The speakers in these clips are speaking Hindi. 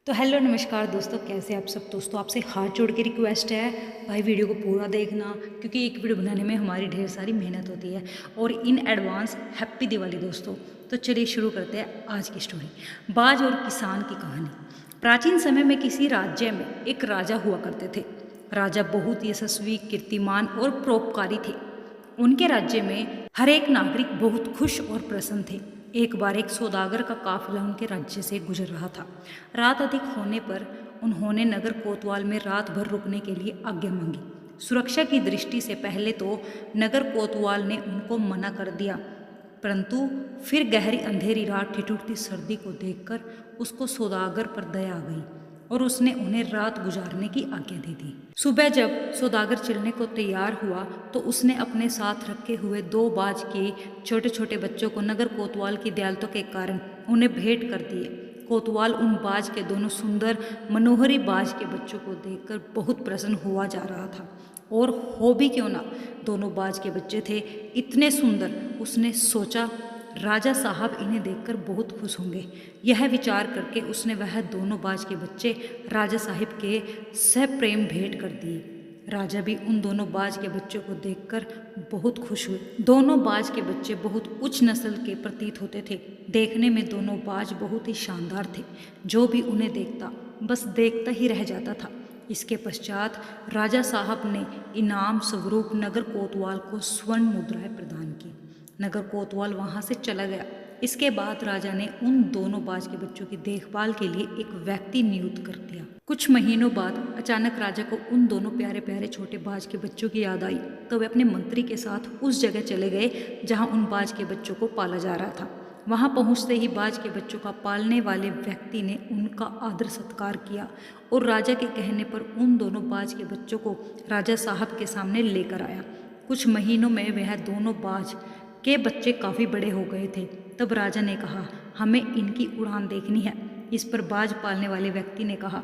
तो हेलो नमस्कार दोस्तों, कैसे आप सब। दोस्तों आपसे हाथ जोड़ के रिक्वेस्ट है भाई, वीडियो को पूरा देखना, क्योंकि एक वीडियो बनाने में हमारी ढेर सारी मेहनत होती है। और इन एडवांस हैप्पी दिवाली दोस्तों। तो चलिए शुरू करते हैं आज की स्टोरी। बाज और किसान की कहानी। प्राचीन समय में किसी राज्य में एक राजा हुआ करते थे। राजा बहुत यशस्वी, कीर्तिमान और परोपकारी थे। उनके राज्य में हर एक नागरिक बहुत खुश और प्रसन्न थे। एक बार एक सौदागर का काफिला उनके राज्य से गुजर रहा था। रात अधिक होने पर उन्होंने नगर कोतवाल में रात भर रुकने के लिए आज्ञा मांगी। सुरक्षा की दृष्टि से पहले तो नगर कोतवाल ने उनको मना कर दिया, परंतु फिर गहरी अंधेरी रात, ठिठुरती सर्दी को देखकर उसको सौदागर पर दया आ गई और उसने उन्हें रात गुजारने की आज्ञा दे दी। सुबह जब सौदागर चलने को तैयार हुआ तो उसने अपने साथ रखे हुए 2 बाज के छोटे छोटे बच्चों को नगर कोतवाल की दयालुता के कारण उन्हें भेंट कर दिए। कोतवाल उन बाज के दोनों सुंदर मनोहरी बाज के बच्चों को देखकर बहुत प्रसन्न हुआ जा रहा था। और हो भी क्यों ना, दोनों बाज के बच्चे थे इतने सुंदर। उसने सोचा राजा साहब इन्हें देखकर बहुत खुश होंगे। यह विचार करके उसने वह दोनों बाज के बच्चे राजा साहिब के सप्रेम भेंट कर दिए। राजा भी उन दोनों बाज के बच्चों को देखकर बहुत खुश हुए। दोनों बाज के बच्चे बहुत उच्च नस्ल के प्रतीत होते थे। देखने में दोनों बाज बहुत ही शानदार थे। जो भी उन्हें देखता बस देखता ही रह जाता था। इसके पश्चात राजा साहब ने इनाम स्वरूप नगर कोतवाल को स्वर्ण मुद्राएं प्रदान की। नगर कोतवाल वहां से चला गया। इसके बाद राजा ने उन दोनों बाज के बच्चों की देखभाल के लिए एक व्यक्ति नियुक्त कर दिया। कुछ महीनों बाद अचानक राजा को उन दोनों प्यारे प्यारे छोटे बाज के बच्चों की याद आई, तो वे अपने मंत्री के साथ उस जगह चले गए जहां उन बाज के बच्चों को पाला जा रहा था। वहां पहुंचते ही बाज के बच्चों का पालने वाले व्यक्ति ने उनका आदर सत्कार किया और राजा के कहने पर उन दोनों बाज के बच्चों को राजा साहब के सामने लेकर आया। कुछ महीनों में वह दोनों बाज के बच्चे काफ़ी बड़े हो गए थे। तब राजा ने कहा, हमें इनकी उड़ान देखनी है। इस पर बाज पालने वाले व्यक्ति ने कहा,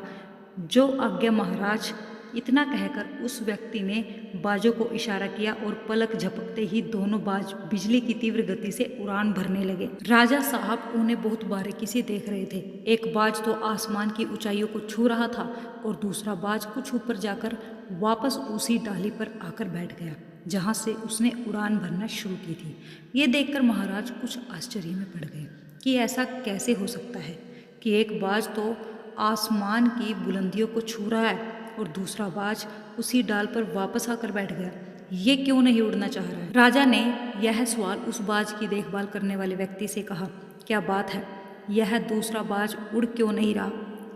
जो आज्ञा महाराज। इतना कहकर उस व्यक्ति ने बाजों को इशारा किया और पलक झपकते ही दोनों बाज बिजली की तीव्र गति से उड़ान भरने लगे। राजा साहब उन्हें बहुत बारीकी से देख रहे थे। एक बाज तो आसमान की ऊंचाइयों को छू रहा था और दूसरा बाज कुछ ऊपर जाकर वापस उसी डाली पर आकर बैठ गया जहां से उसने उड़ान भरना शुरू की थी। ये देखकर महाराज कुछ आश्चर्य में पड़ गए कि ऐसा कैसे हो सकता है कि एक बाज तो आसमान की बुलंदियों को छू रहा है और दूसरा बाज उसी डाल पर वापस आकर बैठ गया। ये क्यों नहीं उड़ना चाह रहा है? राजा ने यह सवाल उस बाज की देखभाल करने वाले व्यक्ति से कहा, क्या बात है, यह दूसरा बाज उड़ क्यों नहीं रहा?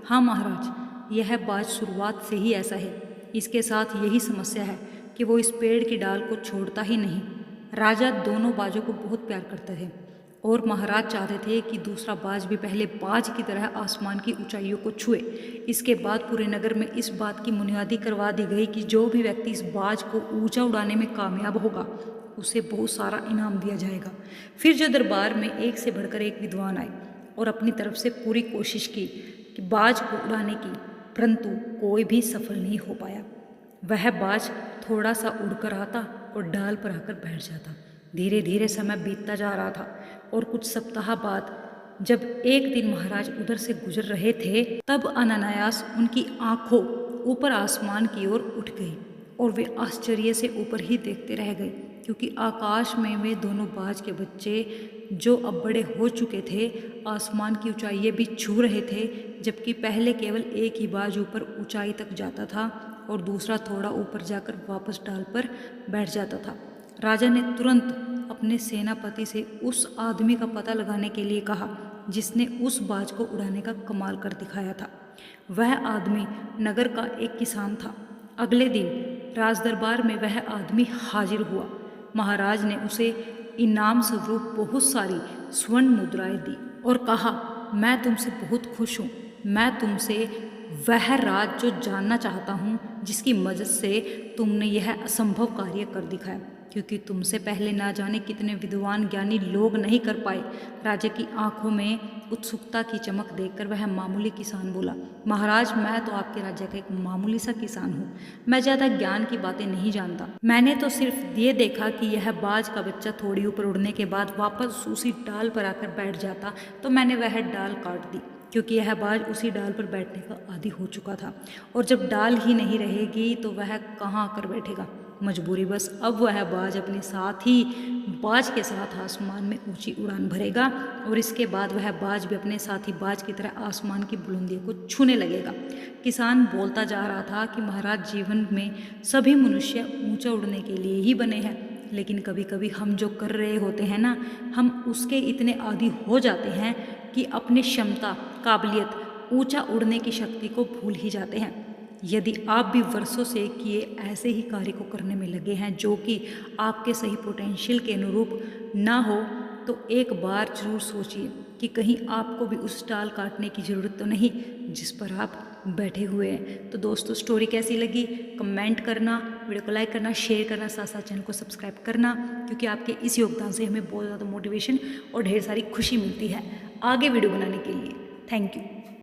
हाँ महाराज, यह बाज शुरुआत से ही ऐसा है। इसके साथ यही समस्या है कि वो इस पेड़ की डाल को छोड़ता ही नहीं। राजा दोनों बाजों को बहुत प्यार करते थे और महाराज चाहते थे कि दूसरा बाज भी पहले बाज की तरह आसमान की ऊंचाइयों को छुए। इसके बाद पूरे नगर में इस बात की बुनियादी करवा दी गई कि जो भी व्यक्ति इस बाज को ऊंचा उड़ाने में कामयाब होगा उसे बहुत सारा इनाम दिया जाएगा। फिर जो दरबार में एक से बढ़कर एक विद्वान आए और अपनी तरफ से पूरी कोशिश की कि बाज को उड़ाने की, परंतु कोई भी सफल नहीं हो पाया। वह बाज थोड़ा सा उड़कर आता और डाल पर आकर बैठ जाता। धीरे धीरे समय बीतता जा रहा था और कुछ सप्ताह बाद जब एक दिन महाराज उधर से गुजर रहे थे, तब अनायास उनकी आंखों ऊपर आसमान की ओर उठ गई और वे आश्चर्य से ऊपर ही देखते रह गए, क्योंकि आकाश में वे दोनों बाज के बच्चे जो अब बड़े हो चुके थे आसमान की ऊंचाइयां भी छू रहे थे, जबकि पहले केवल एक ही बाज ऊपर ऊंचाई तक जाता था और दूसरा थोड़ा ऊपर जाकर वापस डाल पर बैठ जाता था। राजा ने तुरंत अपने सेनापति से उस आदमी का पता लगाने के लिए कहा जिसने उस बाज को उड़ाने का कमाल कर दिखाया था। वह आदमी नगर का एक किसान था। अगले दिन राजदरबार में वह आदमी हाजिर हुआ। महाराज ने उसे इनाम स्वरूप बहुत सारी स्वर्ण मुद्राएं दी और कहा, मैं तुमसे बहुत खुश हूँ। मैं तुमसे वह राज जो जानना चाहता हूँ जिसकी मदद से तुमने यह असंभव कार्य कर दिखाया, क्योंकि तुमसे पहले ना जाने कितने विद्वान ज्ञानी लोग नहीं कर पाए। राजा की आंखों में उत्सुकता की चमक देखकर वह मामूली किसान बोला, महाराज, मैं तो आपके राज्य का एक मामूली सा किसान हूँ। मैं ज़्यादा ज्ञान की बातें नहीं जानता। मैंने तो सिर्फ ये देखा कि यह बाज का बच्चा थोड़ी ऊपर उड़ने के बाद वापस उसी डाल पर आकर बैठ जाता, तो मैंने वह डाल काट दी क्योंकि यह बाज उसी डाल पर बैठने का आदी हो चुका था और जब डाल ही नहीं रहेगी तो वह कहाँ आकर बैठेगा। मजबूरी बस अब वह बाज अपने साथ ही बाज के साथ आसमान में ऊंची उड़ान भरेगा और इसके बाद वह बाज भी अपने साथी बाज की तरह आसमान की बुलंदियों को छूने लगेगा। किसान बोलता जा रहा था कि महाराज, जीवन में सभी मनुष्य ऊंचा उड़ने के लिए ही बने हैं, लेकिन कभी कभी हम जो कर रहे होते हैं ना, हम उसके इतने आदी हो जाते हैं कि अपनी क्षमता, काबिलियत, ऊंचा उड़ने की शक्ति को भूल ही जाते हैं। यदि आप भी वर्षों से किए ऐसे ही कार्य को करने में लगे हैं जो कि आपके सही पोटेंशियल के अनुरूप ना हो, तो एक बार जरूर सोचिए कि कहीं आपको भी उस डाल काटने की ज़रूरत तो नहीं जिस पर आप बैठे हुए हैं। तो दोस्तों, स्टोरी कैसी लगी कमेंट करना, वीडियो को लाइक करना, शेयर करना, साथ साथ चैनल को सब्सक्राइब करना, क्योंकि आपके इस योगदान से हमें बहुत ज़्यादा मोटिवेशन और ढेर सारी खुशी मिलती है आगे वीडियो बनाने के लिए। Thank you.